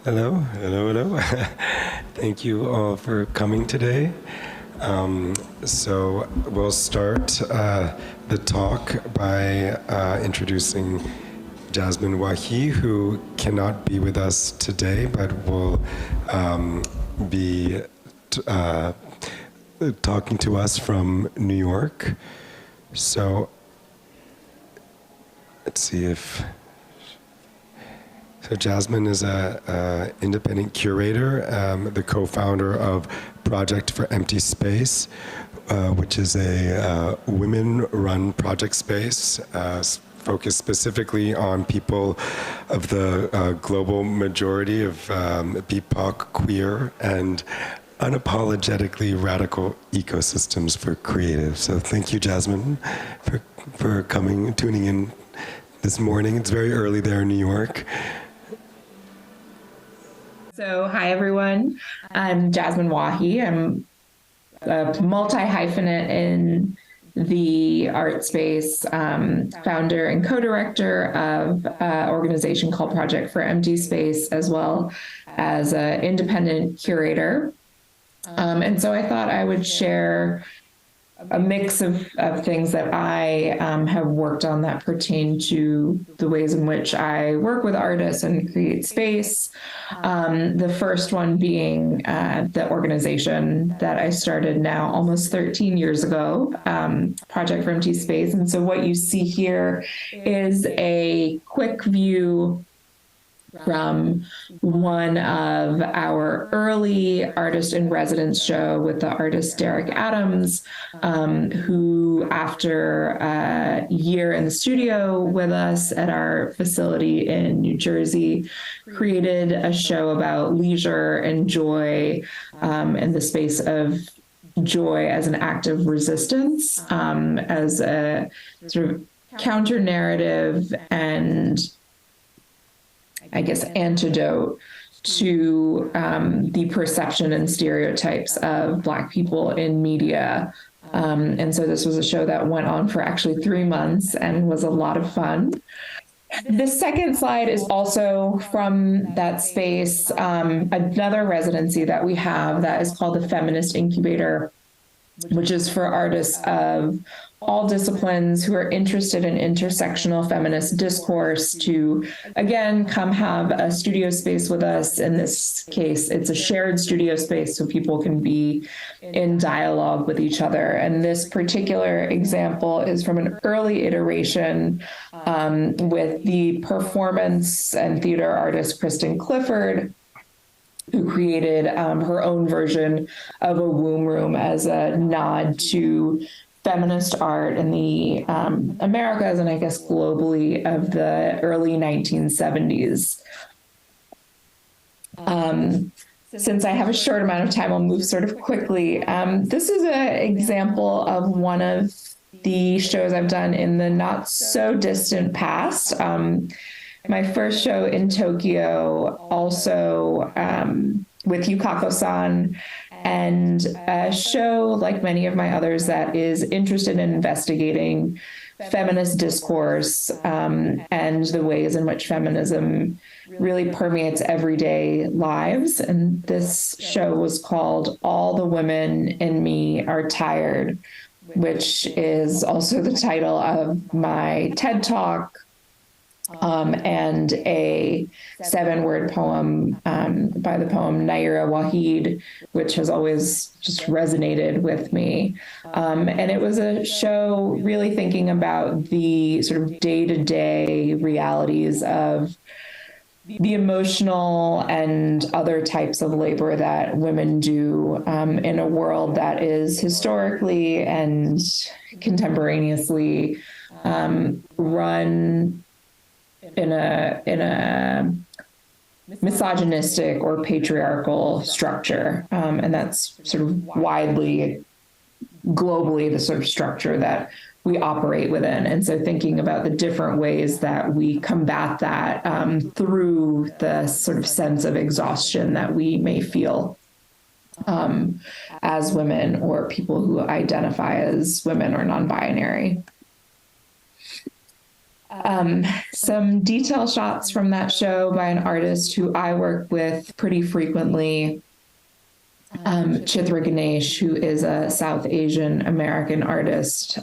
Hello, hello, hello. Thank you all for coming today. So we'll start the talk by introducing Jasmine Wahi, who cannot be with us today, but will be talking to us from New York. So let's see if... So Jasmine is an independent curator, the co-founder of Project for Empty Space, which is a women-run project space focused specifically on people of the global majority of BIPOC, queer, and unapologetically radical ecosystems for creatives. So thank you, Jasmine, for coming, tuning in this morning. It's very early there in New York. So, hi everyone. I'm Jasmine Wahi. I'm a multi-hyphenate in the art space, founder and co-director of an organization called Project for Empty Space, as well as an independent curator. And so I thought I would share a mix of things that I have worked on that pertain to the ways in which I work with artists and create space. The first one being the organization that I started now almost 13 years ago, Project for Empty Space. And so what you see here is a quick view from one of our early artist in residence show with the artist Derek Adams, who after a year in the studio with us at our facility in New Jersey, created a show about leisure and joy in the space of joy as an act of resistance, as a sort of counter narrative and I guess, antidote to the perception and stereotypes of Black people in media. And so this was a show that went on for actually 3 months and was a lot of fun. The second slide is also from that space, another residency that we have that is called the Feminist Incubator, which is for artists of all disciplines who are interested in intersectional feminist discourse to, again, come have a studio space with us. In this case, it's a shared studio space so people can be in dialogue with each other. And this particular example is from an early iteration with the performance and theater artist Kristen Clifford, who created her own version of a womb room as a nod to feminist art in the Americas and I guess globally of the early 1970s. Since I have a short amount of time, I'll move sort of quickly. This is an example of one of the shows I've done in the not so distant past. My first show in Tokyo, also with Yukako-san, and a show, like many of my others, that is interested in investigating feminist discourse and the ways in which feminism really permeates everyday lives. And this show was called All the Women in Me Are Tired, which is also the title of my TED Talk, and a 7-word poem by the poet Naira Wahid, which has always just resonated with me. And it was a show really thinking about the sort of day-to-day realities of the emotional and other types of labor that women do in a world that is historically and contemporaneously run in a misogynistic or patriarchal structure. And that's sort of widely, globally, the sort of structure that we operate within. And so thinking about the different ways that we combat that through the sort of sense of exhaustion that we may feel as women or people who identify as women or non-binary. Some detail shots from that show by an artist who I work with pretty frequently, Chitra Ganesh, who is a South Asian American artist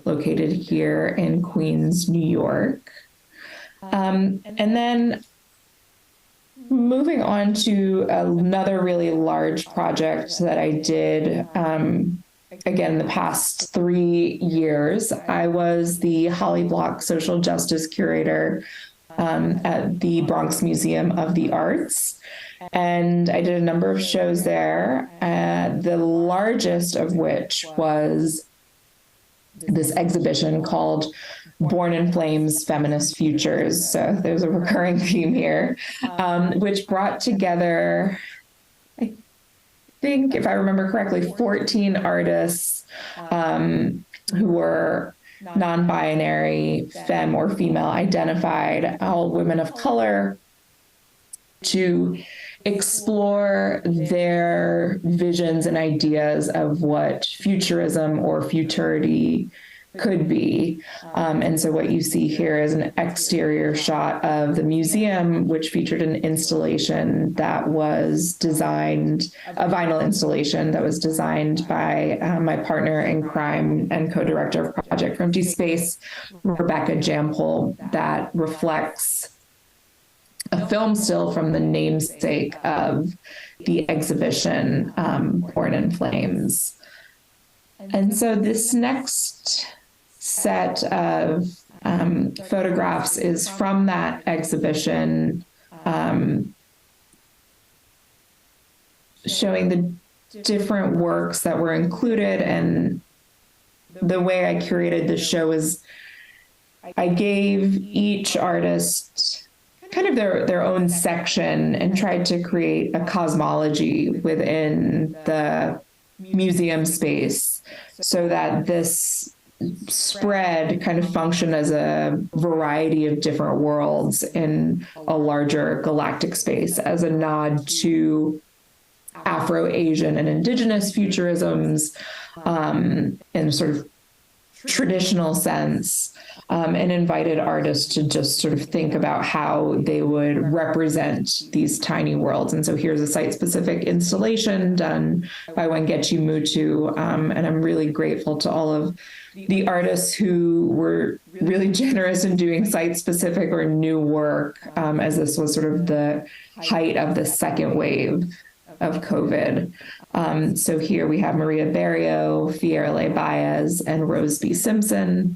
located here in Queens, New York. And then moving on to another really large project that I did, again, the past 3 years, I was the Holly Block Social Justice Curator at the Bronx Museum of the Arts. And I did a number of shows there, the largest of which was this exhibition called Born in Flames, Feminist Futures. So there's a recurring theme here, which brought together, I think, if I remember correctly, 14 artists who were non-binary, femme or female identified, all women of color, to explore their visions and ideas of what futurism or futurity could be. And so what you see here is an exterior shot of the museum, which featured an installation that was designed, a vinyl installation that was designed by my partner in crime and co-director of Project for Empty Space, Rebecca Jampol, that reflects a film still from the namesake of the exhibition, Born in Flames. And so this next set of photographs is from that exhibition, showing the different works that were included. And the way I curated the show is I gave each artist kind of their own section and tried to create a cosmology within the museum space so that this spread kind of functioned as a variety of different worlds in a larger galactic space, as a nod to Afro-Asian and indigenous futurisms in sort of traditional sense, and invited artists to just sort of think about how they would represent these tiny worlds. And so here's a site-specific installation done by Wengechi Mutu, and I'm really grateful to all of the artists who were really generous in doing site-specific or new work, as this was sort of the height of the second wave of COVID. So here we have Maria Barrio, Fierle Baez, and Rose B. Simpson.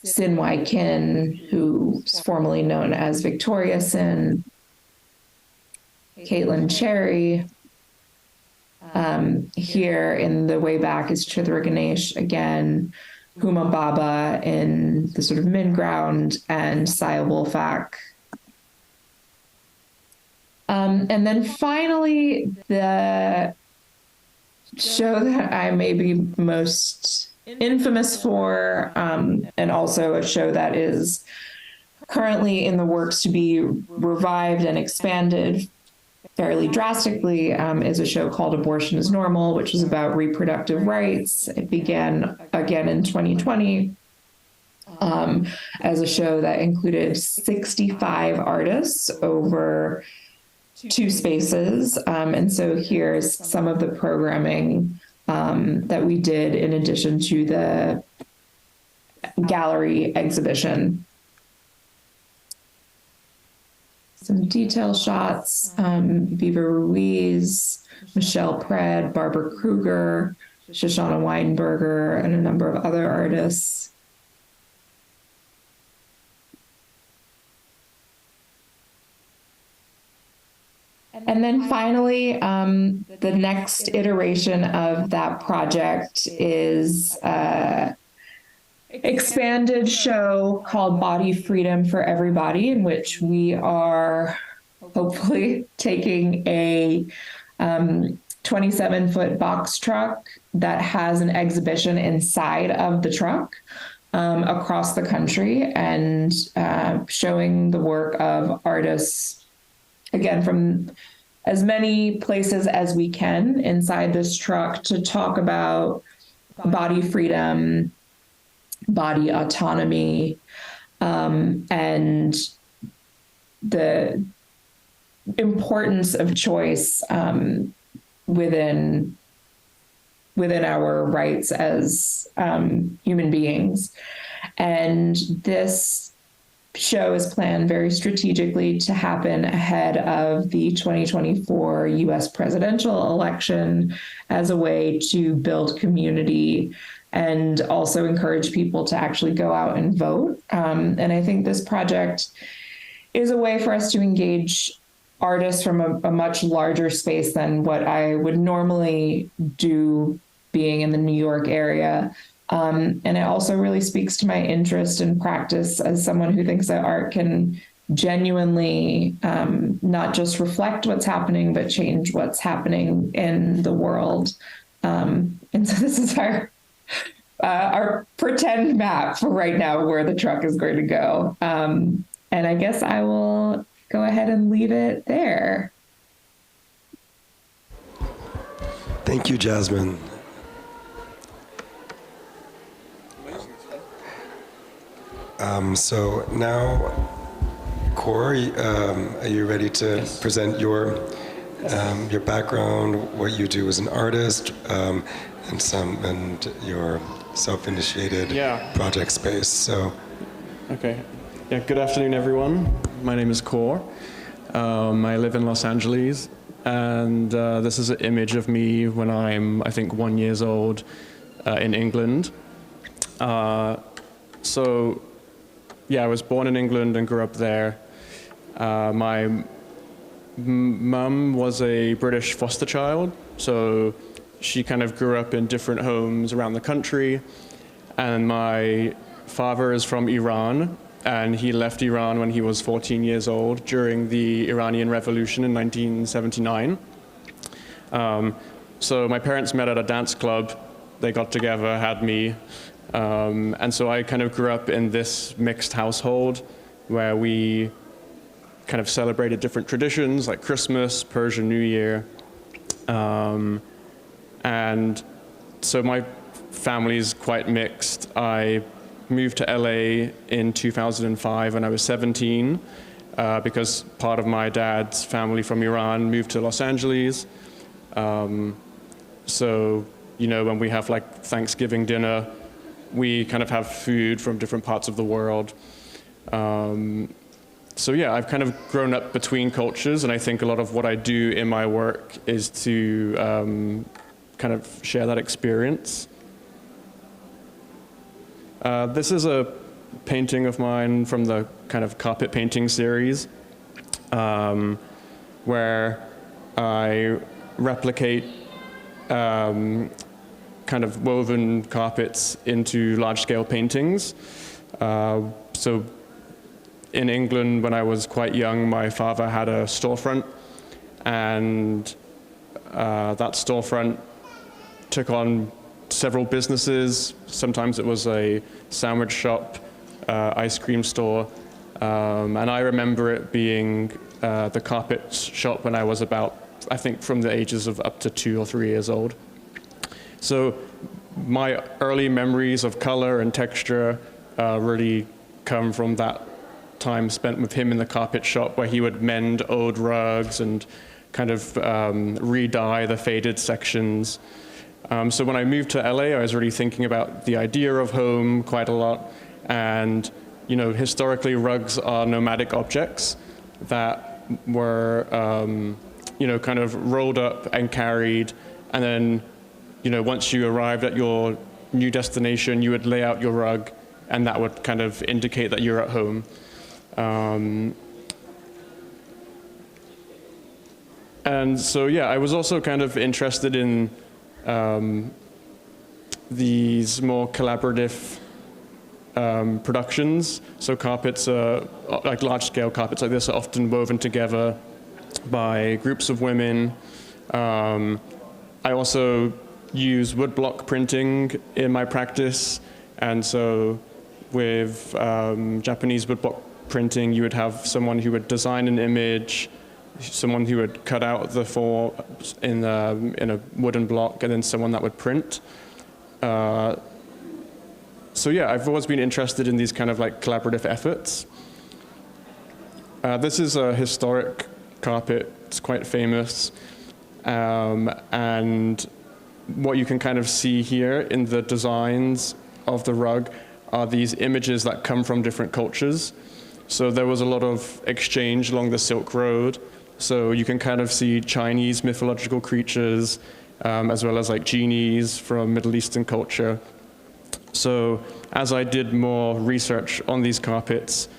Sin Wai Kin, who's formerly known as Victoria Sin, Caitlin Cherry. Here in the way back is Chitra Ganesh again, Huma Baba in the sort of mid-ground, and Saya Wolfak. And then finally, the show that I may be most infamous for, and also a show that is currently in the works to be revived and expanded fairly drastically, is a show called Abortion is Normal, which is about reproductive rights. It began again in 2020 as a show that included 65 artists over 2 spaces. And so here's some of the programming that we did in addition to the gallery exhibition. Some detail shots, Viva Ruiz, Michelle Pred, Barbara Kruger, Shoshana Weinberger, and a number of other artists. And then finally, the next iteration of that project is an expanded show called Body Freedom for Everybody, in which we are hopefully taking a 27-foot box truck that has an exhibition inside of the truck across the country, and showing the work of artists, again, from as many places as we can inside this truck, to talk about body freedom body autonomy, and the importance of choice within our rights as human beings. And this show is planned very strategically to happen ahead of the 2024 US presidential election as a way to build community and also encourage people to actually go out and vote. And I think this project is a way for us to engage artists from a much larger space than what I would normally do being in the New York area. And it also really speaks to my interest in practice as someone who thinks that art can genuinely not just reflect what's happening, but change what's happening in the world. And so this is our pretend map for right now where the truck is going to go. And I guess I will go ahead and leave it there. Thank you, Jasmine. So now, Kour, are you ready to present your background, what you do as an artist, and your self-initiated project space? So. Okay. Yeah. Good afternoon, everyone. My name is Kour. I live in Los Angeles, and this is an image of me when I'm, I think, 1 year old in England. So. Yeah, I was born in England and grew up there. My mum was a British foster child, so she kind of grew up in different homes around the country. And my father is from Iran, and he left Iran when he was 14 years old during the Iranian Revolution in 1979. So my parents met at a dance club. They got together, had me. And so I kind of grew up in this mixed household where we kind of celebrated different traditions like Christmas, Persian New Year. And so my family's quite mixed. I moved to LA in 2005 when I was 17 because part of my dad's family from Iran moved to Los Angeles. So, you know, when we have like Thanksgiving dinner, we kind of have food from different parts of the world. So yeah, I've kind of grown up between cultures, and I think a lot of what I do in my work is to kind of share that experience. This is a painting of mine from the kind of carpet painting series, where I replicate kind of woven carpets into large-scale paintings. So in England, when I was quite young, my father had a storefront, and that storefront took on several businesses. Sometimes it was a sandwich shop, ice cream store, and I remember it being the carpet shop when I was about, I think, from the ages of up to 2 or 3 years old. So my early memories of color and texture really come from that time spent with him in the carpet shop, where he would mend old rugs and kind of re-dye the faded sections. So when I moved to LA, I was really thinking about the idea of home quite a lot. And, you know, historically, rugs are nomadic objects that were, you know, kind of rolled up and carried, and then, you know, once you arrived at your new destination, you would lay out your rug, and that would kind of indicate that you're at home. And so, yeah, I was also kind of interested in these more collaborative productions. So carpets, like large-scale carpets like this, are often woven together by groups of women. I also use woodblock printing in my practice, and so with Japanese woodblock printing, you would have someone who would design an image, someone who would cut out the form in a wooden block, and then someone that would print. So yeah, I've always been interested in these kind of like collaborative efforts. This is a historic carpet. It's quite famous. And what you can kind of see here in the designs of the rug are these images that come from different cultures. So there was a lot of exchange along the Silk Road. So you can kind of see Chinese mythological creatures, as well as like genies from Middle Eastern culture. So as I did more research on these carpets,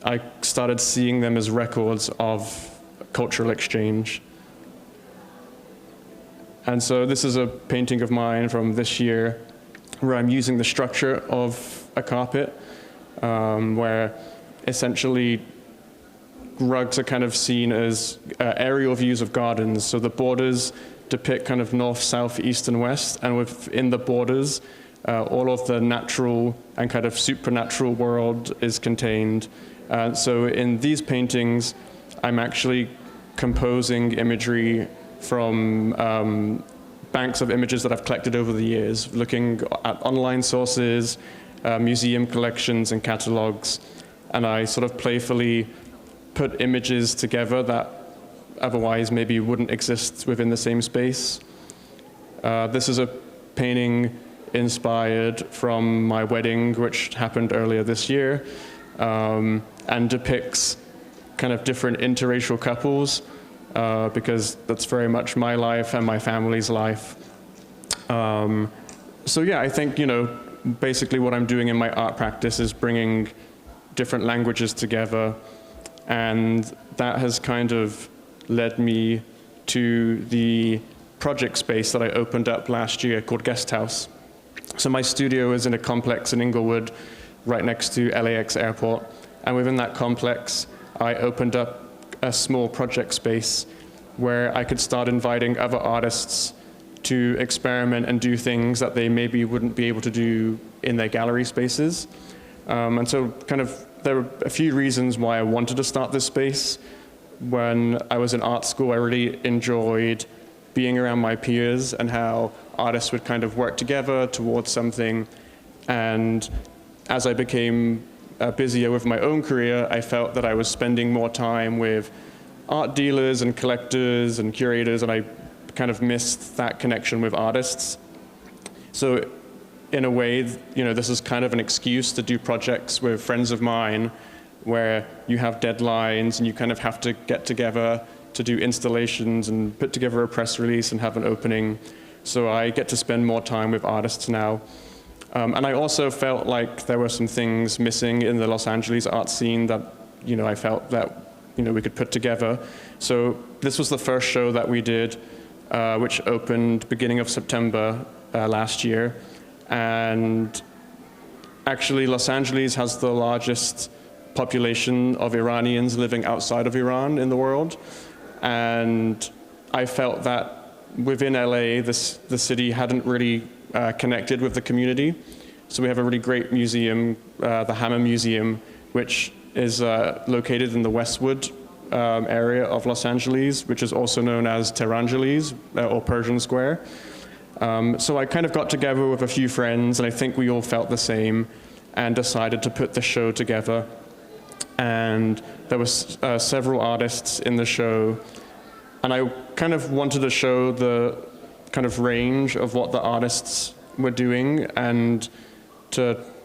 I started seeing them as records of cultural exchange. And so this is a painting of mine from this year where I'm using the structure of a carpet, where essentially rugs are kind of seen as aerial views of gardens. So the borders depict kind of north, south, east, and west, and within the borders, all of the natural and kind of supernatural world is contained. So in these paintings, I'm actually composing imagery from banks of images that I've collected over the years, looking at online sources, museum collections, and catalogs. And I sort of playfully put images together that otherwise maybe wouldn't exist within the same space. This is a painting inspired from my wedding, which happened earlier this year, and depicts kind of different interracial couples, because that's very much my life and my family's life. So yeah, I think, basically what I'm doing in my art practice is bringing different languages together, and that has kind of led me to the project space that I opened up last year called Guest House. So my studio is in a complex in Inglewood, right next to LAX airport, and within that complex, I opened up a small project space where I could start inviting other artists to experiment and do things that they maybe wouldn't be able to do in their gallery spaces. And so kind of there were a few reasons why I wanted to start this space. When I was in art school, I really enjoyed being around my peers and how artists would kind of work together towards something. And as I became busier with my own career, I felt that I was spending more time with art dealers and collectors and curators, and I kind of missed that connection with artists. So in a way, this is kind of an excuse to do projects with friends of mine where you have deadlines and you kind of have to get together to do installations and put together a press release and have an opening. So I get to spend more time with artists now. And I also felt like there were some things missing in the Los Angeles art scene that, I felt that, we could put together. So this was the first show that we did, which opened beginning of September last year. And actually, Los Angeles has the largest population of Iranians living outside of Iran in the world. And I felt that within LA, the city hadn't really connected with the community. So we have a really great museum, the Hammer Museum, which is located in the Westwood area of Los Angeles, which is also known as Tehrangeles or Persian Square. So I kind of got together with a few friends, and I think we all felt the same, and decided to put the show together. And there was several artists in the show, and I kind of wanted to show the kind of range of what the artists were doing, and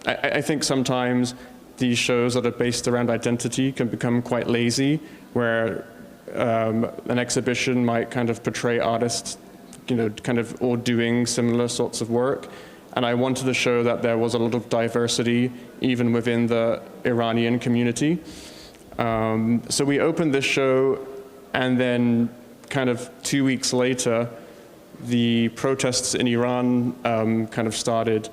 I think sometimes these shows that are based around identity can become quite lazy, where an exhibition might kind of portray artists kind of all doing similar sorts of work. And I wanted to show that there was a lot of diversity even within the Iranian community. So we opened this show, and then kind of 2 weeks later, the protests in Iran kind of started,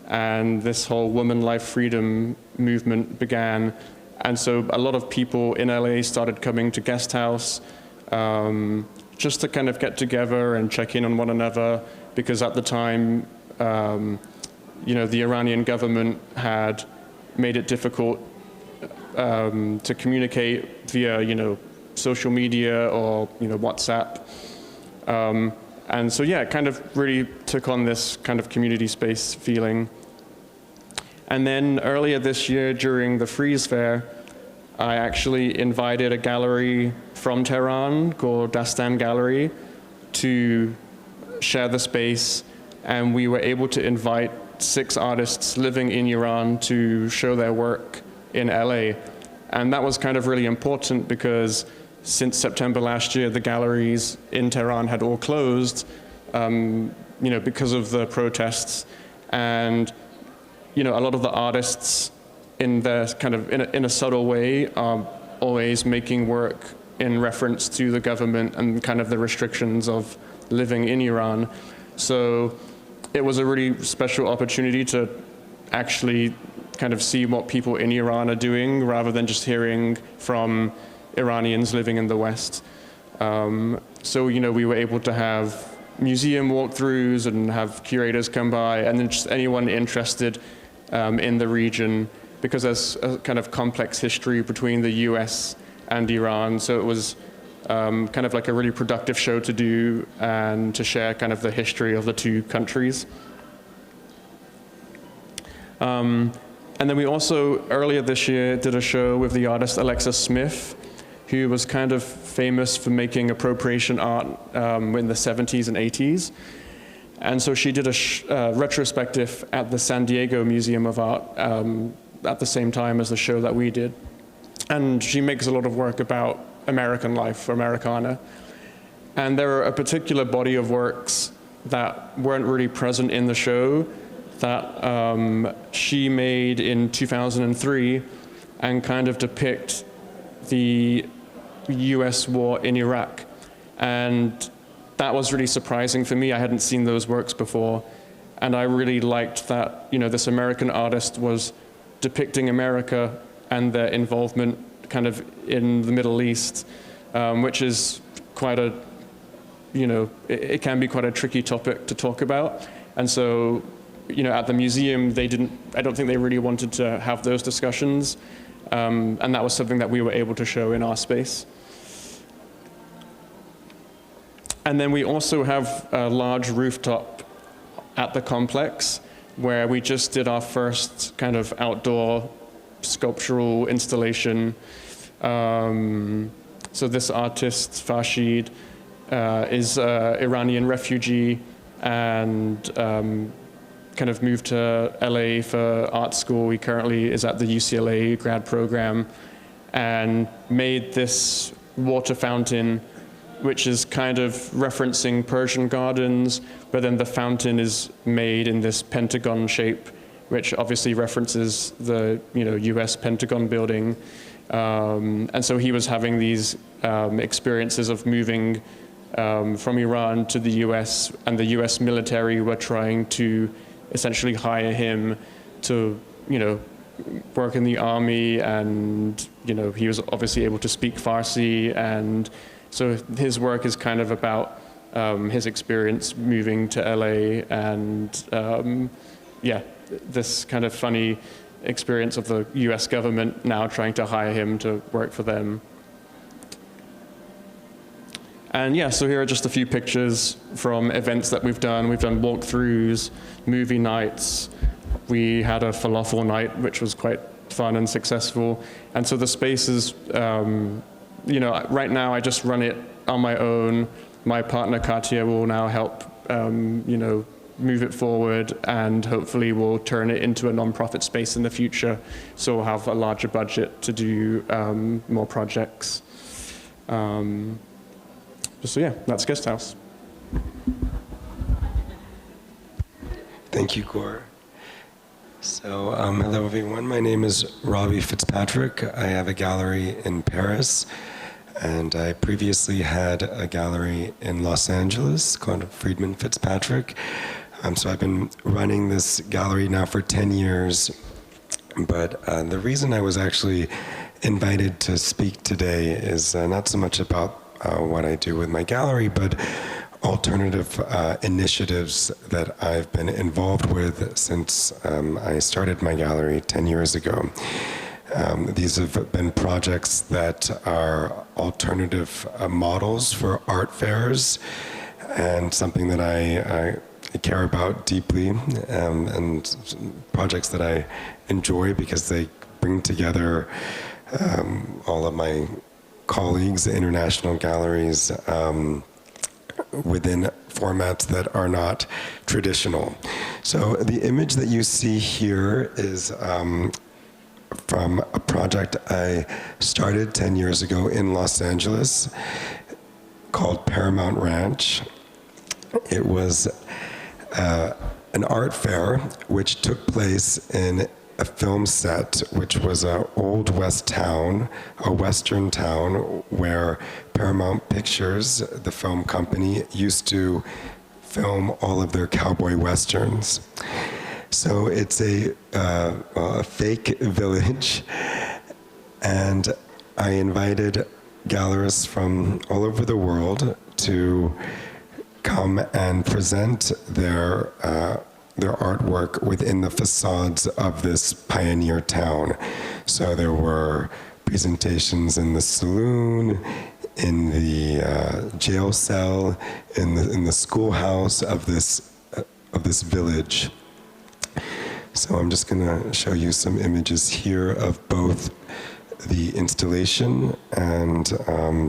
and this whole woman life freedom movement began. And so a lot of people in LA started coming to Guest House, just to kind of get together and check in on one another, because at the time, the Iranian government had made it difficult to communicate via, social media or, WhatsApp. And so, yeah, it kind of really took on this kind of community space feeling. And then earlier this year during the Frieze Fair, I actually invited a gallery from Tehran called Dastan Gallery to share the space, and we were able to invite 6 artists living in Iran to show their work in LA. And that was kind of really important because since September last year, the galleries in Tehran had all closed, because of the protests. And, a lot of the artists in their kind of, in a subtle way, are always making work in reference to the government and kind of the restrictions of living in Iran. So it was a really special opportunity to actually kind of see what people in Iran are doing rather than just hearing from Iranians living in the West. So, we were able to have museum walkthroughs and have curators come by, and then just anyone interested in the region, because there's a kind of complex history between the US and Iran. So it was kind of like a really productive show to do and to share kind of the history of the two countries. And then we also, earlier this year, did a show with the artist Alexa Smith, who was kind of famous for making appropriation art in the 70s and 80s. And so she did a retrospective at the San Diego Museum of Art at the same time as the show that we did. And she makes a lot of work about American life, Americana. And there are a particular body of works that weren't really present in the show that she made in 2003 and kind of depict the US war in Iraq. And that was really surprising for me. I hadn't seen those works before. And I really liked that, this American artist was depicting America and their involvement kind of in the Middle East, which is quite a, it can be quite a tricky topic to talk about. And so, at the museum, I don't think they really wanted to have those discussions. And that was something that we were able to show in our space. And then we also have a large rooftop at the complex where we just did our first kind of outdoor sculptural installation. So this artist, Farshid, is an Iranian refugee and kind of moved to LA for art school. He currently is at the UCLA grad program and made this water fountain, which is kind of referencing Persian gardens, but then the fountain is made in this pentagon shape, which obviously references the US Pentagon building. And so he was having these experiences of moving from Iran to the US, and the US military were trying to essentially hire him to, work in the army, and, he was obviously able to speak Farsi, and so his work is kind of about his experience moving to LA and, this kind of funny experience of the US government now trying to hire him to work for them. And so here are just a few pictures from events that we've done. We've done walkthroughs, movie nights. We had a falafel night, which was quite fun and successful. And so the space is, right now I just run it on my own. My partner Katia will now help, move it forward, and hopefully we'll turn it into a nonprofit space in the future. So we'll have a larger budget to do more projects. So that's Guest House. Thank you, Kour. So, hello everyone. My name is Robbie Fitzpatrick. I have a gallery in Paris, and I previously had a gallery in Los Angeles called Friedman Fitzpatrick. So I've been running this gallery now for 10 years. But the reason I was actually invited to speak today is not so much about what I do with my gallery, but alternative initiatives that I've been involved with since I started my gallery 10 years ago. These have been projects that are alternative models for art fairs, and something that I care about deeply, and projects that I enjoy because they bring together all of my colleagues, international galleries, within formats that are not traditional. So the image that you see here is from a project I started 10 years ago in Los Angeles called Paramount Ranch. It was an art fair which took place in a film set, which was an old west town, a western town where Paramount Pictures, the film company, used to film all of their cowboy westerns. So it's a fake village, and I invited gallerists from all over the world to come and present their artwork within the facades of this pioneer town. So there were presentations in the saloon, in the jail cell, in the schoolhouse of this village. So I'm just going to show you some images here of both the installation and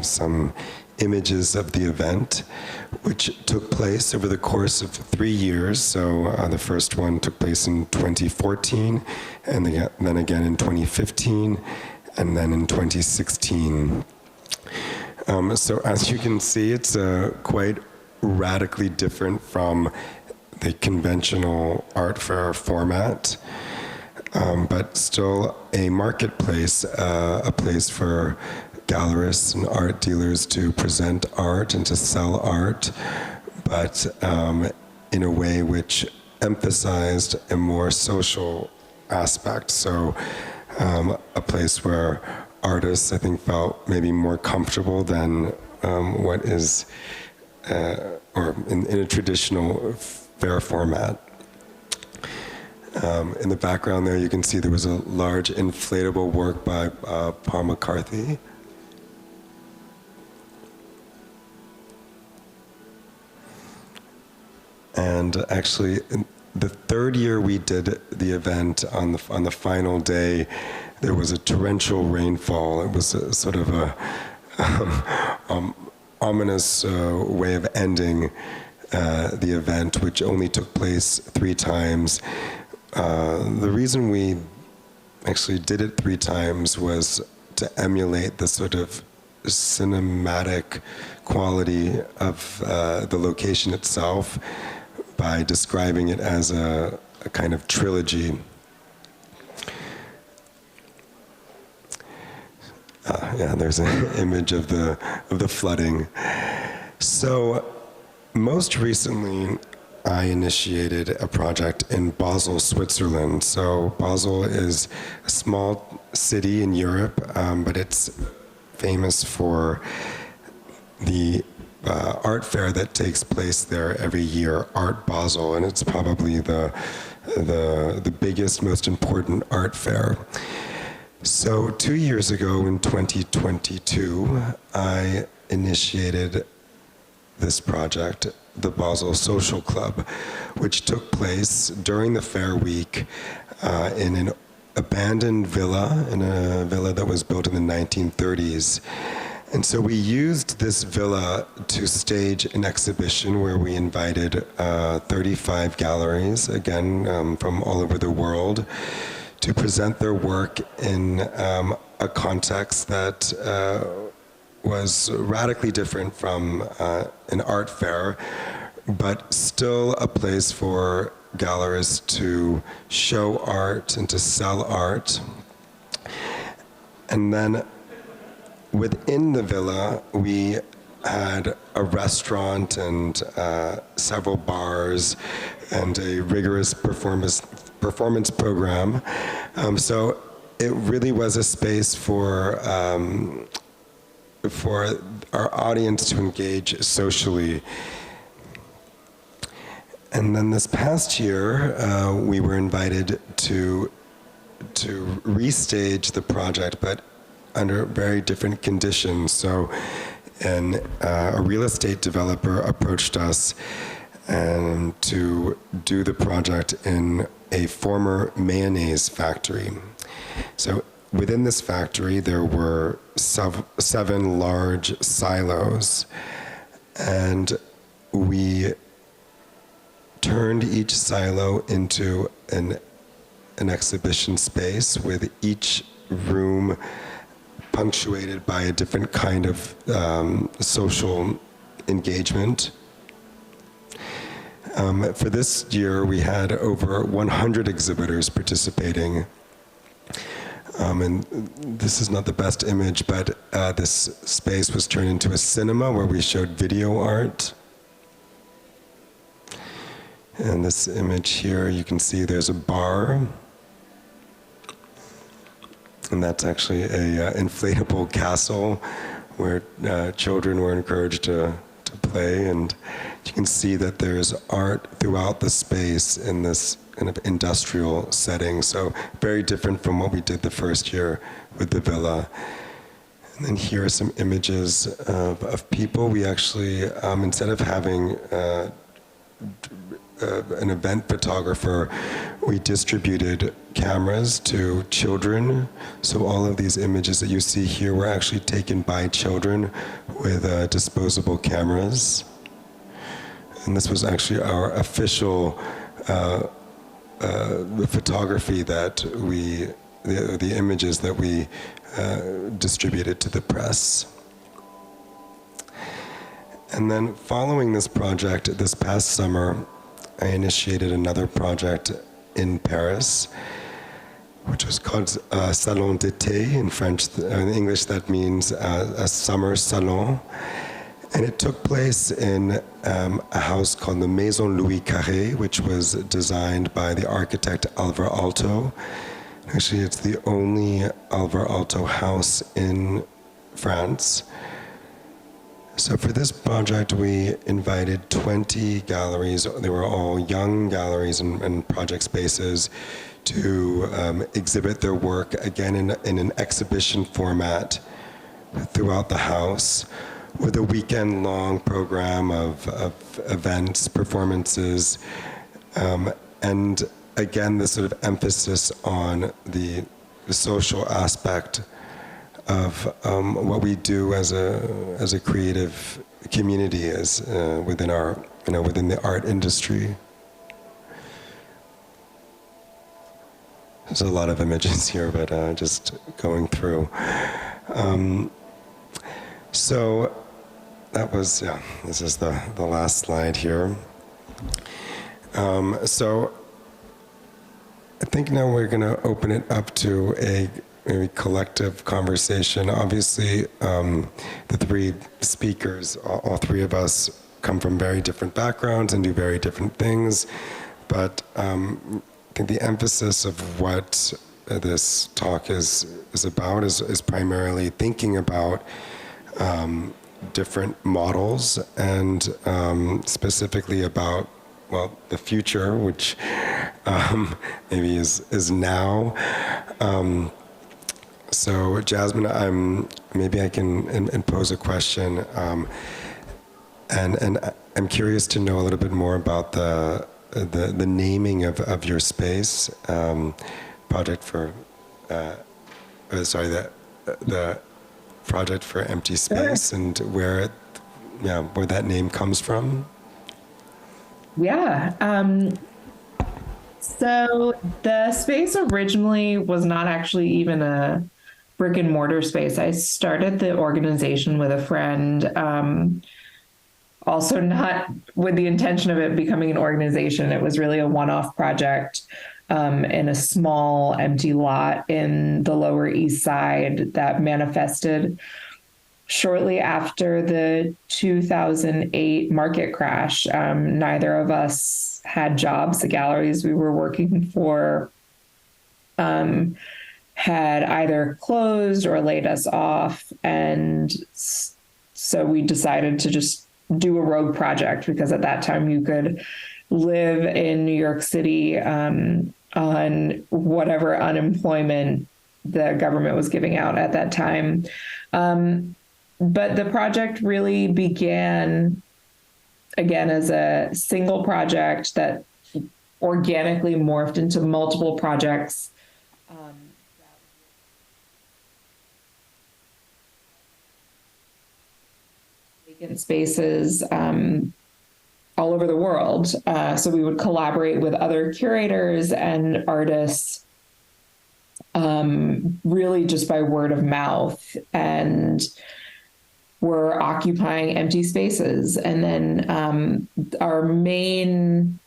some images of the event, which took place over the course of 3 years. So the first one took place in 2014, and then again in 2015, and then in 2016. So as you can see, it's quite radically different from the conventional art fair format, but still a marketplace, a place for gallerists and art dealers to present art and to sell art, but in a way which emphasized a more social aspect. So a place where artists, I think, felt maybe more comfortable than what is, or in a traditional fair format. In the background there, you can see there was a large inflatable work by Paul McCarthy. And actually, the third year we did the event, on the final day, there was a torrential rainfall. It was a sort of a ominous way of ending the event, which only took place 3 times. The reason we actually did it 3 times was to emulate the sort of cinematic quality of the location itself by describing it as a kind of trilogy. Yeah, there's an image of the flooding. So most recently, I initiated a project in Basel, Switzerland. So Basel is a small city in Europe, but it's famous for the art fair that takes place there every year, Art Basel, and it's probably the biggest, most important art fair. So 2 years ago, in 2022, I initiated this project, the Basel Social Club, which took place during the fair week in an abandoned villa, in a villa that was built in the 1930s. And so we used this villa to stage an exhibition where we invited 35 galleries, again, from all over the world, to present their work in a context that was radically different from an art fair, but still a place for gallerists to show art and to sell art. And then within the villa, we had a restaurant and several bars and a rigorous performance program. So it really was a space for our audience to engage socially. And then this past year, we were invited to restage the project, but under very different conditions. So a real estate developer approached us and to do the project in a former mayonnaise factory. So within this factory, there were 7 large silos, and we turned each silo into an exhibition space with each room punctuated by a different kind of social engagement. For this year, we had over 100 exhibitors participating. And this is not the best image, but this space was turned into a cinema where we showed video art. And this image here, you can see there's a bar. And that's actually a inflatable castle where children were encouraged to play. And you can see that there's art throughout the space in this kind of industrial setting. So very different from what we did the first year with the villa. And then here are some images of people. We actually, instead of having an event photographer, we distributed cameras to children. So all of these images that you see here were actually taken by children with disposable cameras. And this was actually our official photography that the images that we distributed to the press. And then following this project, this past summer, I initiated another project in Paris, which was called Salon d'été in French. In English, that means a summer salon. And it took place in a house called the Maison Louis Carré, which was designed by the architect Alvar Aalto. Actually, it's the only Alvar Aalto house in France. So for this project, we invited 20 galleries. They were all young galleries and project spaces to exhibit their work, again, in an exhibition format throughout the house, with a weekend-long program of events, performances, and again, this sort of emphasis on the social aspect of what we do as a creative community, as within the art industry. There's a lot of images here, but just going through. So that was, this is the last slide here. So I think now we're going to open it up to a maybe collective conversation. Obviously, the 3 speakers, all 3 of us, come from very different backgrounds and do very different things. But I think the emphasis of what this talk is about is primarily thinking about different models and specifically about, well, the future, which maybe is now. So Jasmine, maybe I can pose a question, and I'm curious to know a little bit more about the naming of your space, project for, the project for empty space, and where that name comes from. Yeah. So the space originally was not actually even a brick and mortar space. I started the organization with a friend, also not with the intention of it becoming an organization. It was really a one-off project in a small empty lot in the Lower East Side that manifested shortly after the 2008 market crash. Neither of us had jobs. The galleries we were working for had either closed or laid us off. And so we decided to just do a rogue project, because at that time you could live in New York City on whatever unemployment the government was giving out at that time. But the project really began again, as a single project that organically morphed into multiple projects. Vacant spaces all over the world. So we would collaborate with other curators and artists, really just by word of mouth, and we're occupying empty spaces. And then our main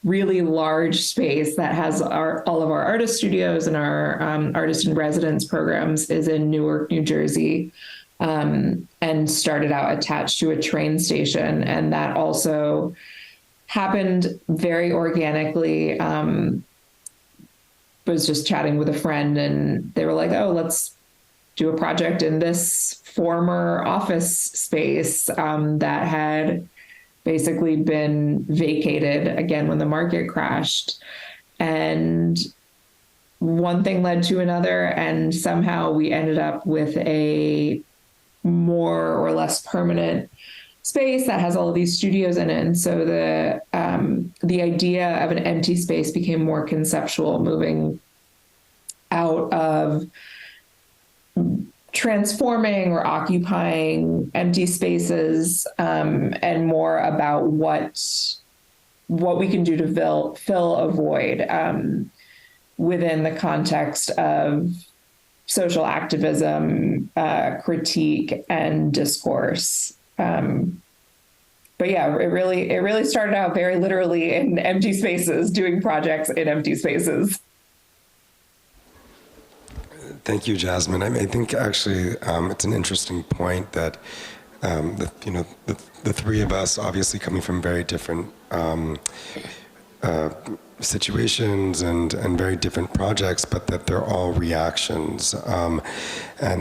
really large space that has all of our artist studios and our artist in residence programs is in Newark, New Jersey, and started out attached to a train station. And that also happened very organically. Was just chatting with a friend and they were like, oh, let's do a project in this former office space that had basically been vacated again when the market crashed. And one thing led to another, and somehow we ended up with a more or less permanent space that has all of these studios in it. And so the idea of an empty space became more conceptual, moving out of transforming or occupying empty spaces, and more about what we can do to fill a void within the context of social activism, critique, and discourse. But yeah, it really started out very literally in empty spaces, doing projects in empty spaces. Thank you, Jasmine. I think actually it's an interesting point that the three of us, obviously coming from very different situations and very different projects, but that they're all reactions, and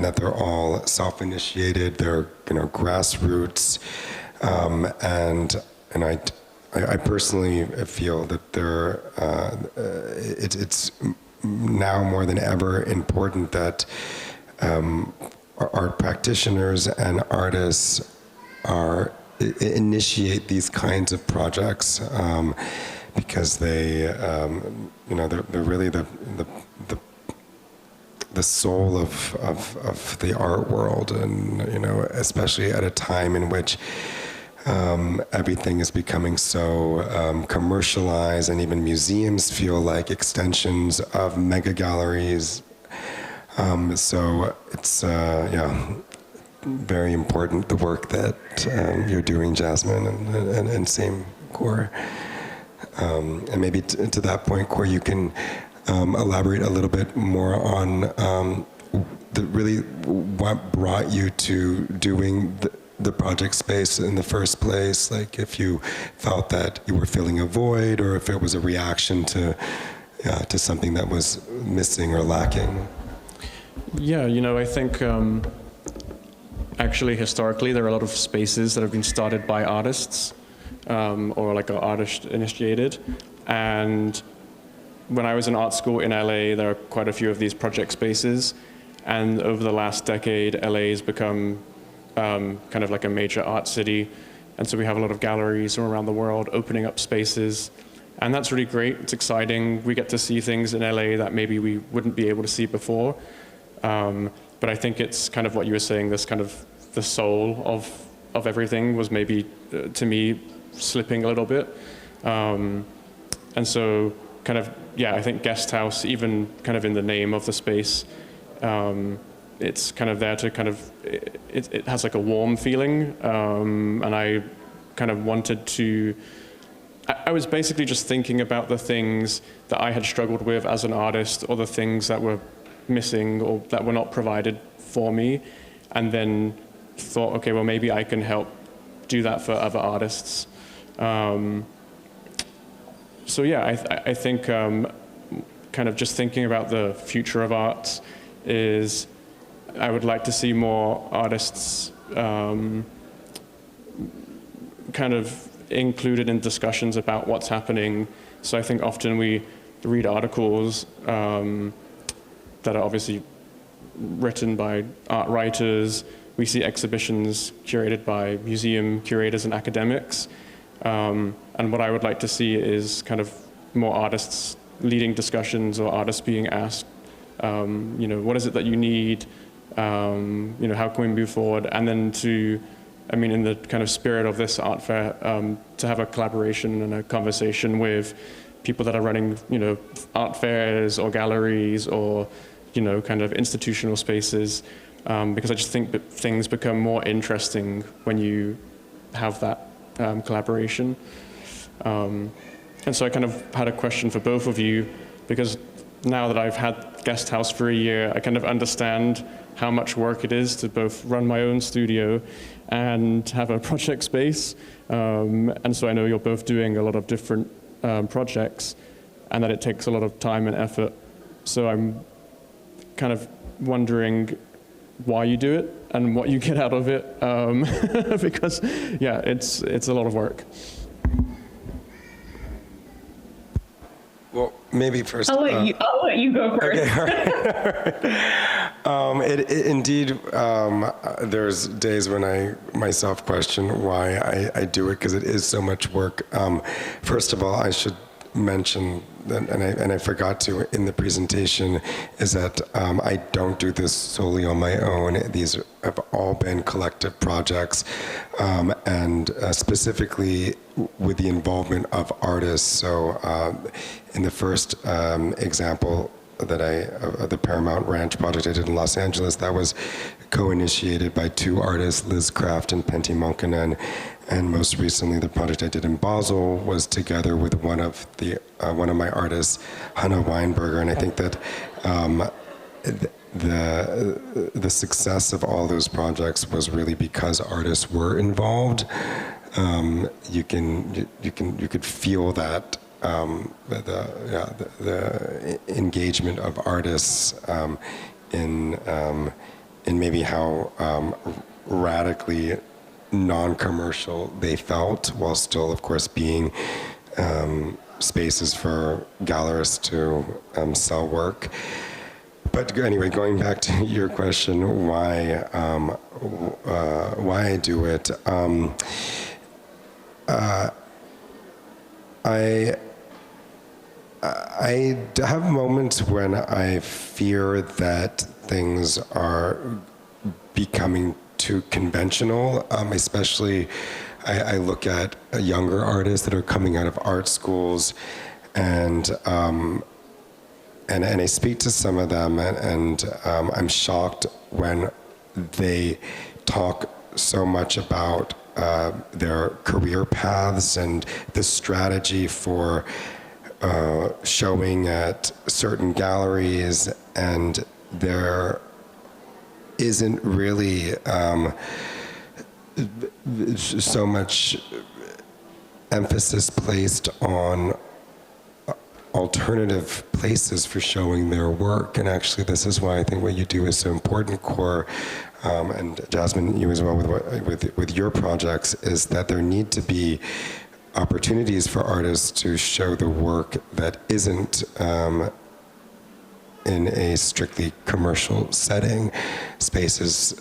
that they're all self-initiated. They're grassroots, and I personally feel that it's now more than ever important that art practitioners and artists initiate these kinds of projects, because they're really the soul of the art world, and especially at a time in which everything is becoming so commercialized, and even museums feel like extensions of mega galleries. So it's very important, the work that you're doing, Jasmine, and same, Kour. And maybe to that point, Kour, you can elaborate a little bit more on really what brought you to doing the project space in the first place, like if you felt that you were filling a void, or if it was a reaction to something that was missing or lacking. Yeah, I think actually historically there are a lot of spaces that have been started by artists, or like are artist initiated. And when I was in art school in LA, there are quite a few of these project spaces. And over the last decade, LA has become kind of like a major art city. And so we have a lot of galleries from around the world opening up spaces. And that's really great. It's exciting. We get to see things in LA that maybe we wouldn't be able to see before. But I think it's kind of what you were saying, this kind of the soul of everything was maybe, to me, slipping a little bit. And so kind of, I think guest house, even kind of in the name of the space, it's kind of there to kind of, it has like a warm feeling. And I kind of wanted to, I was basically just thinking about the things that I had struggled with as an artist, or the things that were missing or that were not provided for me, and then thought, okay, well, maybe I can help do that for other artists. So yeah, I think kind of just thinking about the future of art is, I would like to see more artists kind of included in discussions about what's happening. So I think often we read articles that are obviously written by art writers. We see exhibitions curated by museum curators and academics. And what I would like to see is kind of more artists leading discussions or artists being asked, what is it that you need? How can we move forward? And then in the kind of spirit of this art fair, to have a collaboration and a conversation with people that are running, art fairs or galleries or, kind of institutional spaces, because I just think that things become more interesting when you have that collaboration. And so I kind of had a question for both of you, because now that I've had Guest House for a year, I kind of understand how much work it is to both run my own studio and have a project space. And so I know you're both doing a lot of different projects, and that it takes a lot of time and effort. So I'm kind of wondering why you do it and what you get out of it, because it's a lot of work. Well, maybe first. I'll let you go first. Okay, all right. Indeed, there's days when I myself question why I do it, because it is so much work. First of all, I should mention, and I forgot to in the presentation, is that I don't do this solely on my own. These have all been collective projects, and specifically with the involvement of artists. So in the first example that of the Paramount Ranch project I did in Los Angeles, that was co-initiated by two artists, Liz Craft and Pentti Monkanen. And most recently, the project I did in Basel was together with one of my artists, Hannah Weinberger. And I think that the success of all those projects was really because artists were involved. You could feel that the engagement of artists in maybe how radically non-commercial they felt, while still, of course, being spaces for gallerists to sell work. But anyway, going back to your question, why I do it. I have moments when I fear that things are becoming too conventional, especially I look at younger artists that are coming out of art schools, and I speak to some of them, and I'm shocked when they talk so much about their career paths and the strategy for showing at certain galleries, and there isn't really so much emphasis placed on alternative places for showing their work. And actually, this is why I think what you do is so important, Kour, and Jasmine, you as well with your projects, is that there need to be opportunities for artists to show the work that isn't in a strictly commercial setting, spaces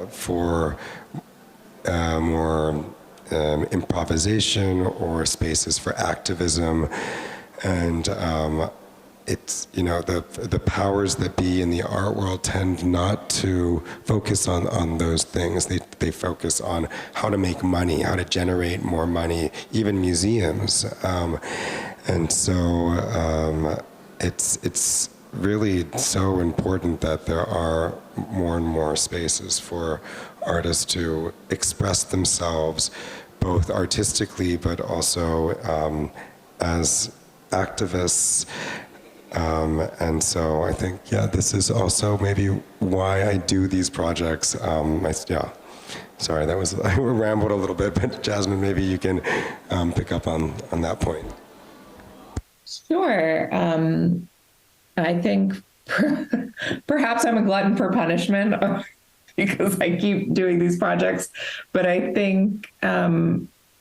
for more improvisation, or spaces for activism. And it's, the powers that be in the art world tend not to focus on those things. They focus on how to make money, how to generate more money, even museums. And so it's really so important that there are more and more spaces for artists to express themselves, both artistically but also as activists. And so I think, this is also maybe why I do these projects. Sorry, that was, I rambled a little bit, but Jasmine, maybe you can pick up on that point. Sure. I think perhaps I'm a glutton for punishment because I keep doing these projects, but I think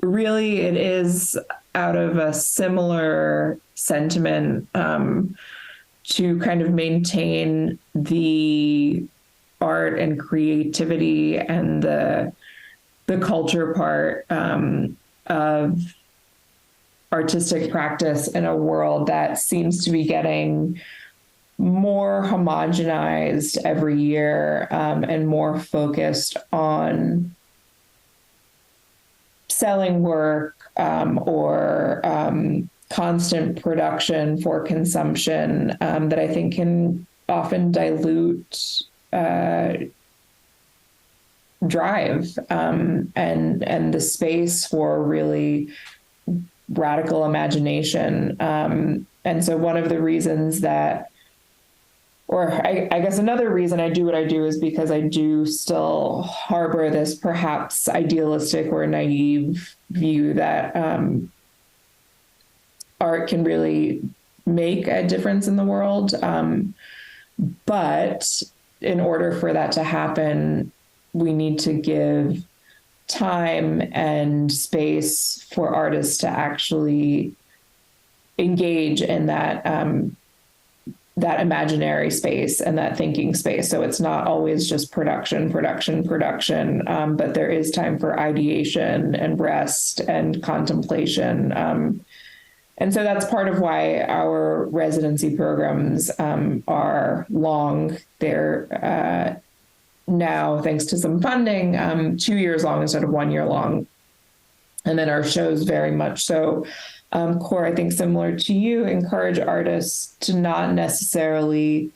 really it is out of a similar sentiment to kind of maintain the art and creativity and the culture part of artistic practice in a world that seems to be getting more homogenized every year, and more focused on selling work, or constant production for consumption, that I think can often dilute drive, and the space for really radical imagination. And so one of the reasons that, or I guess another reason I do what I do is because I do still harbor this perhaps idealistic or naive view that art can really make a difference in the world. But in order for that to happen, we need to give time and space for artists to actually engage in that that imaginary space and that thinking space. So it's not always just production, but there is time for ideation and rest and contemplation. And so that's part of why our residency programs are long. They're now, thanks to some funding, 2 years long instead of 1 year long. And then our shows very much so, Kour, I think similar to you, encourage artists to not necessarily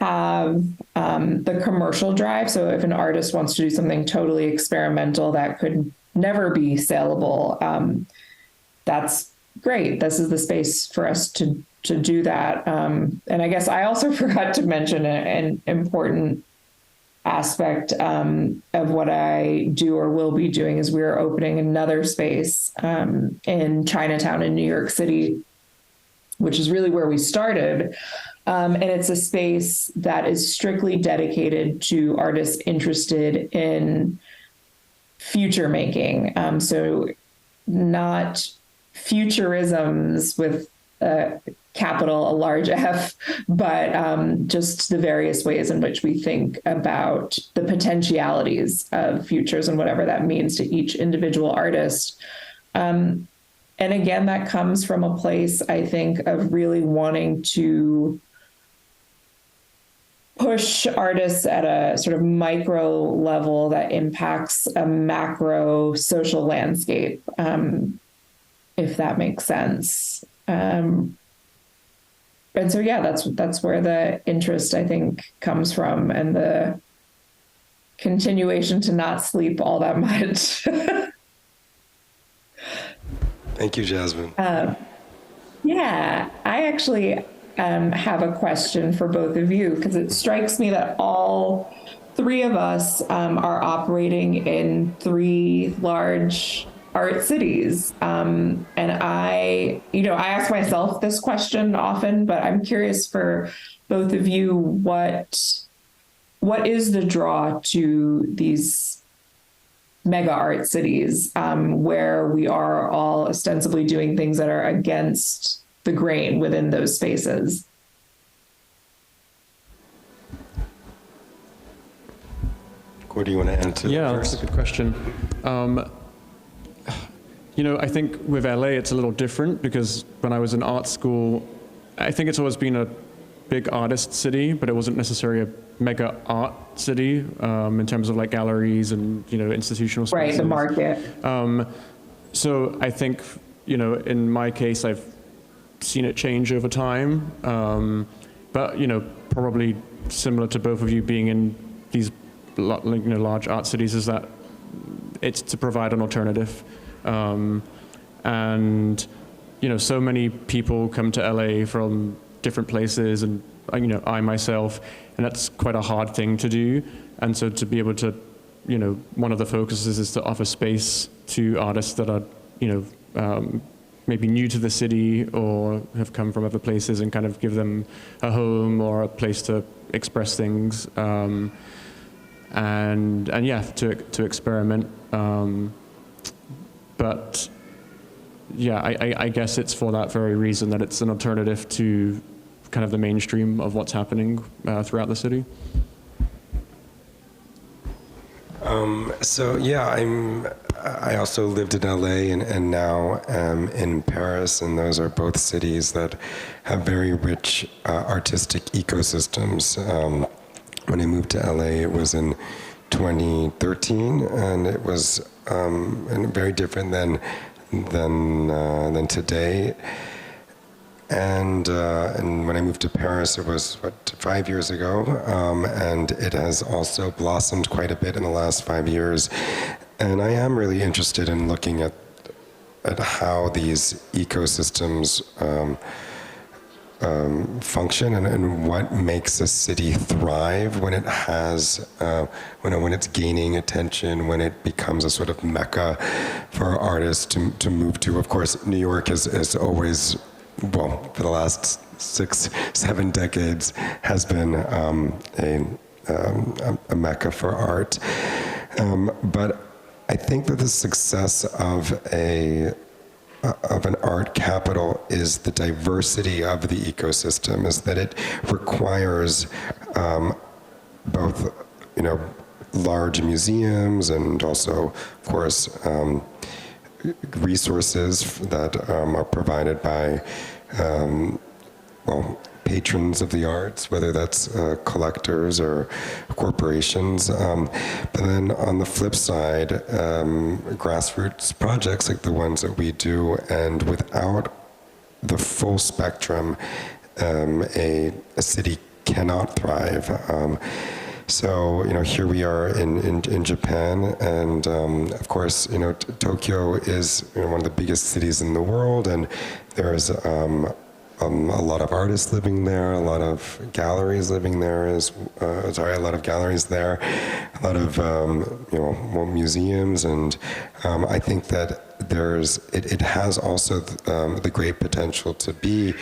have the commercial drive. So if an artist wants to do something totally experimental that could never be saleable, that's great. This is the space for us to do that. And I guess I also forgot to mention an important aspect of what I do or will be doing is we are opening another space in Chinatown in New York City, which is really where we started. And it's a space that is strictly dedicated to artists interested in future making. So not futurisms with capital, a large F, but just the various ways in which we think about the potentialities of futures and whatever that means to each individual artist. And again, that comes from a place, I think, of really wanting to push artists at a sort of micro level that impacts a macro social landscape, if that makes sense. And so, yeah, that's where the interest, I think, comes from, and the continuation to not sleep all that much. Thank you, Jasmine. Yeah, I actually have a question for both of you, because it strikes me that all three of us are operating in three large art cities. And I ask myself this question often, but I'm curious for both of you, what is the draw to these mega art cities, where we are all ostensibly doing things that are against the grain within those spaces? Kour, do you want to answer Yeah, that first? that's a good question. I think with LA, it's a little different because when I was in art school, I think it's always been a big artist city, but it wasn't necessarily a mega art city in terms of like galleries and, institutional spaces. Right, the market. So I think, in my case, I've seen it change over time. But, probably similar to both of you being in these large art cities is that it's to provide an alternative. And so many people come to LA from different places, and I myself, and that's quite a hard thing to do. And so to be able to, one of the focuses is to offer space to artists that are, maybe new to the city or have come from other places, and kind of give them a home or a place to express things, and yeah, to experiment. But yeah, I guess it's for that very reason, that it's an alternative to kind of the mainstream of what's happening throughout the city. So yeah, I also lived in LA and now am in Paris, and those are both cities that have very rich artistic ecosystems. When I moved to LA, it was in 2013, and it was and very different than today. And when I moved to Paris, it was, 5 years ago, and it has also blossomed quite a bit in the last 5 years. And I am really interested in looking at how these ecosystems function and what makes a city thrive when it has, when it's gaining attention, when it becomes a sort of mecca for artists to move to. Of course, New York has always, well, for the last 6-7 decades, has been a mecca for art. But I think that the success of an art capital is the diversity of the ecosystem, is that it requires both, large museums and also, of course, resources that are provided by, patrons of the arts, whether that's collectors or corporations. But then on the flip side, grassroots projects like the ones that we do, and without the full spectrum, a city cannot thrive. So, here we are in Japan, and of course, Tokyo is one of the biggest cities in the world, and there's a lot of artists living there, a lot of galleries living there, a lot of galleries there, a lot of museums, and I think that it has also the great potential to be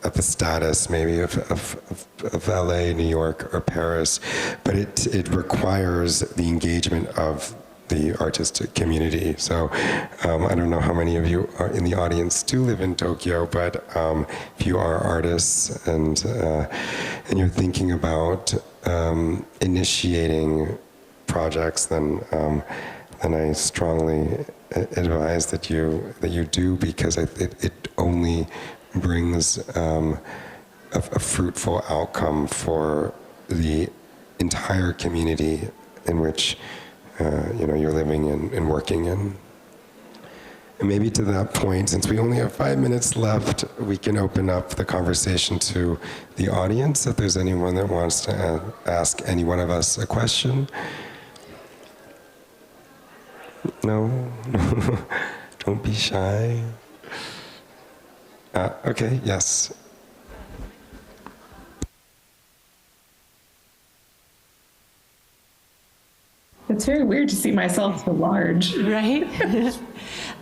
at the status maybe of LA, New York, or Paris, but it requires the engagement of the artistic community. So I don't know how many of you are in the audience do live in Tokyo, but if you are artists and you're thinking about initiating projects, then I strongly advise that you do, because it only brings a fruitful outcome for the entire community in which you're living and working in. And maybe to that point, since we only have 5 minutes left, we can open up the conversation to the audience, if there's anyone that wants to ask any one of us a question. No? Don't be shy. Okay, yes. It's very weird to see myself so large. Right?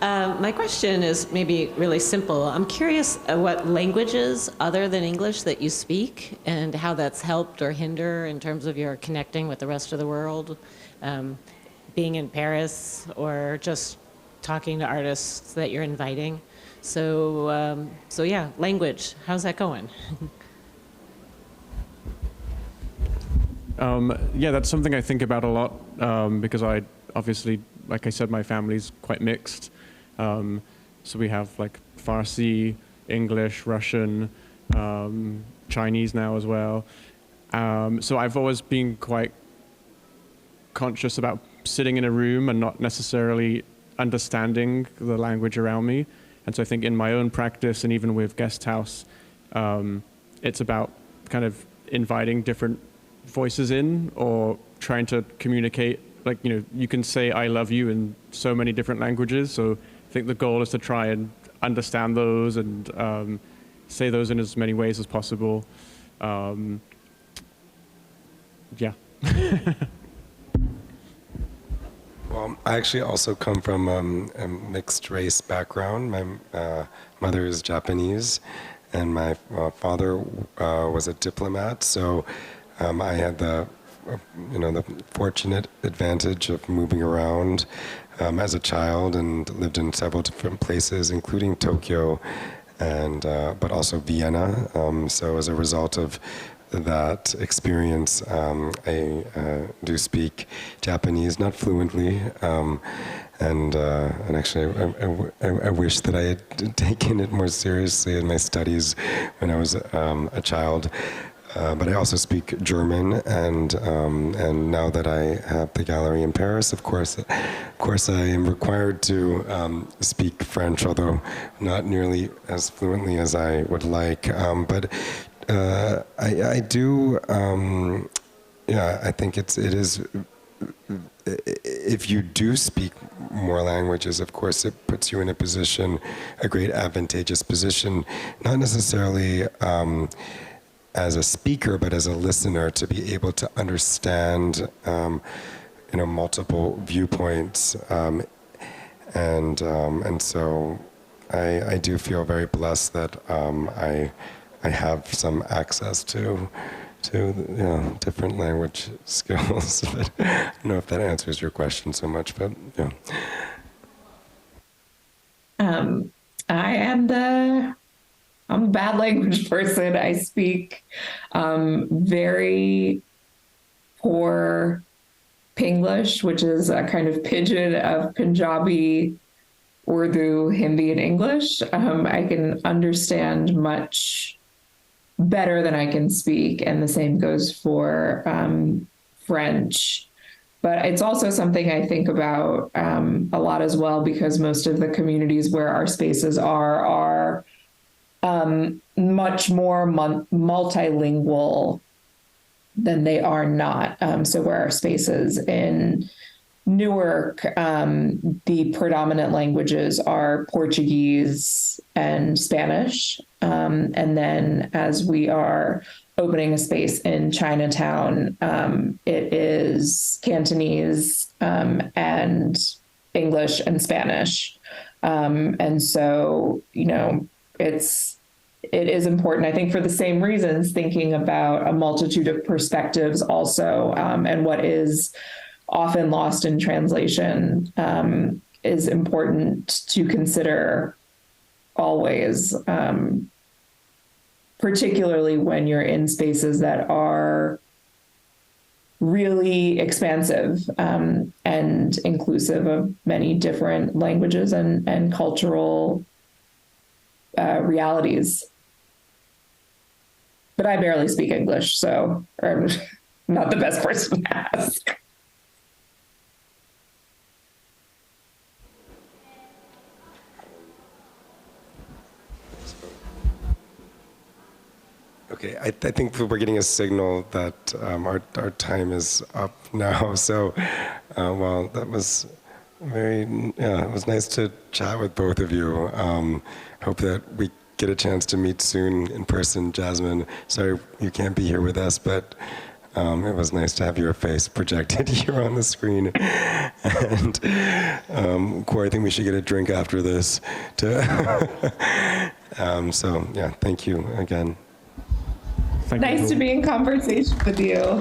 My question is maybe really simple. I'm curious what languages other than English that you speak, and how that's helped or hinder in terms of your connecting with the rest of the world, being in Paris, or just talking to artists that you're inviting. So yeah, language, how's that going? Yeah, that's something I think about a lot, because I obviously, like I said, my family's quite mixed. So we have like Farsi, English, Russian, Chinese now as well. So I've always been quite conscious about sitting in a room and not necessarily understanding the language around me. And so I think in my own practice, and even with Guest House, it's about kind of inviting different voices in, or trying to communicate. Like, you can say I love you in so many different languages. So I think the goal is to try and understand those and say those in as many ways as possible. Yeah. Well, I actually also come from a mixed race background. My mother is Japanese, and my father was a diplomat. So I had the fortunate advantage of moving around as a child, and lived in several different places, including Tokyo, and but also Vienna. So as a result of that experience. I do speak Japanese, not fluently, and actually I wish that I had taken it more seriously in my studies when I was a child. But I also speak German, and now that I have the gallery in Paris, of course, I am required to speak French, although not nearly as fluently as I would like. But I do. I think it is. If you do speak more languages, of course, it puts you in a great advantageous position, not necessarily as a speaker, but as a listener, to be able to understand, multiple viewpoints, and so I do feel very blessed that I have some access to different language skills. But I don't know if that answers your question so much, but yeah. I'm a bad language person. I speak very poor Pinglish, which is a kind of pidgin of Punjabi, Urdu, Hindi, and English. I can understand much better than I can speak, and the same goes for French. But it's also something I think about a lot as well, because most of the communities where our spaces are much more multilingual than they are not. So where our spaces in Newark, the predominant languages are Portuguese and Spanish. And then as we are opening a space in Chinatown, it is Cantonese and English and Spanish. And so, it is important, I think, for the same reasons, thinking about a multitude of perspectives also, and what is often lost in translation is important to consider always, particularly when you're in spaces that are really expansive and inclusive of many different languages and cultural realities. But I barely speak English, so I'm not the best person to ask. Okay, I think we're getting a signal that our time is up now. So, well, that was it was nice to chat with both of you. Hope that we get a chance to meet soon in person. Jasmine, sorry you can't be here with us, but it was nice to have your face projected here on the screen. And Kour, I think we should get a drink after this. So yeah, thank you again. Thank you. Nice to be in conversation with you.